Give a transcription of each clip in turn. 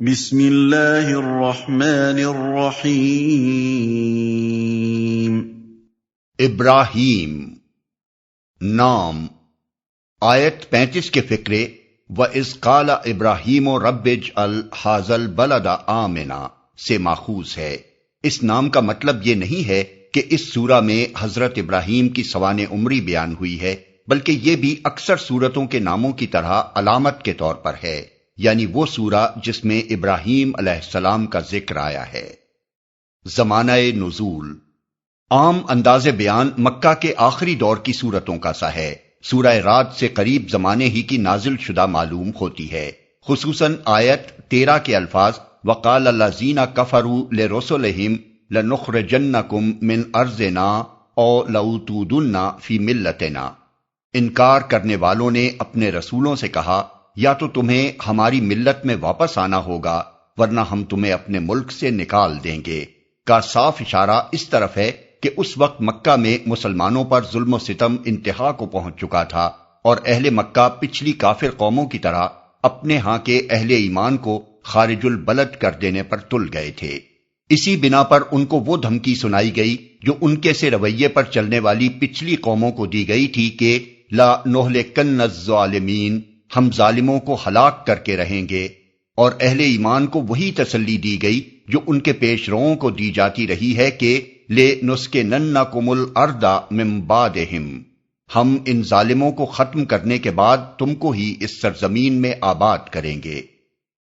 بسم اللہ الرحمن الرحیم۔ ابراہیم نام آیت 35 کے فقرے وَإِذْ قَالَ إِبْرَاهِيمُ رَبِّ اجْعَلْ هَٰذَا الْبَلَدَ آمِنًا سے ماخوذ ہے۔ اس نام کا مطلب یہ نہیں ہے کہ اس سورہ میں حضرت ابراہیم کی سوانح عمری بیان ہوئی ہے، بلکہ یہ بھی اکثر سورتوں کے ناموں کی طرح علامت کے طور پر ہے، یعنی وہ سورہ جس میں ابراہیم علیہ السلام کا ذکر آیا ہے۔ زمانہ نزول عام انداز بیان مکہ کے آخری دور کی سورتوں کا سا ہے۔ سورہ رعد سے قریب زمانے ہی کی نازل شدہ معلوم ہوتی ہے، خصوصاً آیت 13 کے الفاظ وَقَالَ الَّذِينَ كَفَرُوا لِرُسُلِهِمْ لَنُخْرِجَنَّكُمْ مِنْ أَرْضِنَا أَوْ لَتَعُودُنَّ فِي مِلَّتِنَا۔ انکار کرنے والوں نے اپنے رسولوں سے کہا یا تو تمہیں ہماری ملت میں واپس آنا ہوگا ورنہ ہم تمہیں اپنے ملک سے نکال دیں گے کا صاف اشارہ اس طرف ہے کہ اس وقت مکہ میں مسلمانوں پر ظلم و ستم انتہا کو پہنچ چکا تھا اور اہل مکہ پچھلی کافر قوموں کی طرح اپنے ہاں کے اہل ایمان کو خارج البلد کر دینے پر تل گئے تھے۔ اسی بنا پر ان کو وہ دھمکی سنائی گئی جو ان کے سے رویے پر چلنے والی پچھلی قوموں کو دی گئی تھی کہ لا نہلکن الظالمین، ہم ظالموں کو ہلاک کر کے رہیں گے، اور اہل ایمان کو وہی تسلی دی گئی جو ان کے پیش روؤں کو دی جاتی رہی ہے کہ لِنُسْكِنَنَّكُمُ الْأَرْضَ مِن بَعْدِهِمْ، ہم ان ظالموں کو ختم کرنے کے بعد تم کو ہی اس سرزمین میں آباد کریں گے۔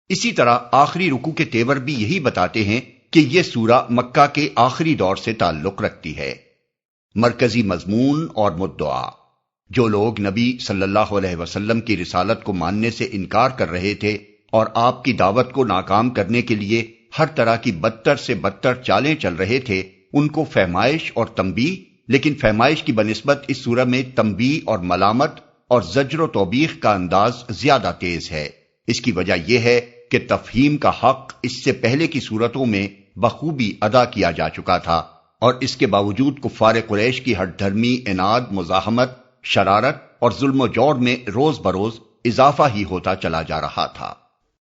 اسی طرح آخری رکوع کے تیور بھی یہی بتاتے ہیں کہ یہ سورہ مکہ کے آخری دور سے تعلق رکھتی ہے۔ مرکزی مضمون اور مدعا: جو لوگ نبی صلی اللہ علیہ وسلم کی رسالت کو ماننے سے انکار کر رہے تھے اور آپ کی دعوت کو ناکام کرنے کے لیے ہر طرح کی بدتر سے بدتر چالیں چل رہے تھے، ان کو فہمائش اور تنبیہ، لیکن فہمائش کی بنسبت اس سورہ میں تنبیہ اور ملامت اور زجر و توبیخ کا انداز زیادہ تیز ہے۔ اس کی وجہ یہ ہے کہ تفہیم کا حق اس سے پہلے کی سورتوں میں بخوبی ادا کیا جا چکا تھا، اور اس کے باوجود کفار قریش کی ہٹ دھرمی، اناد، مزاحمت، شرارت اور ظلم و جور میں روز بروز اضافہ ہی ہوتا چلا جا رہا تھا۔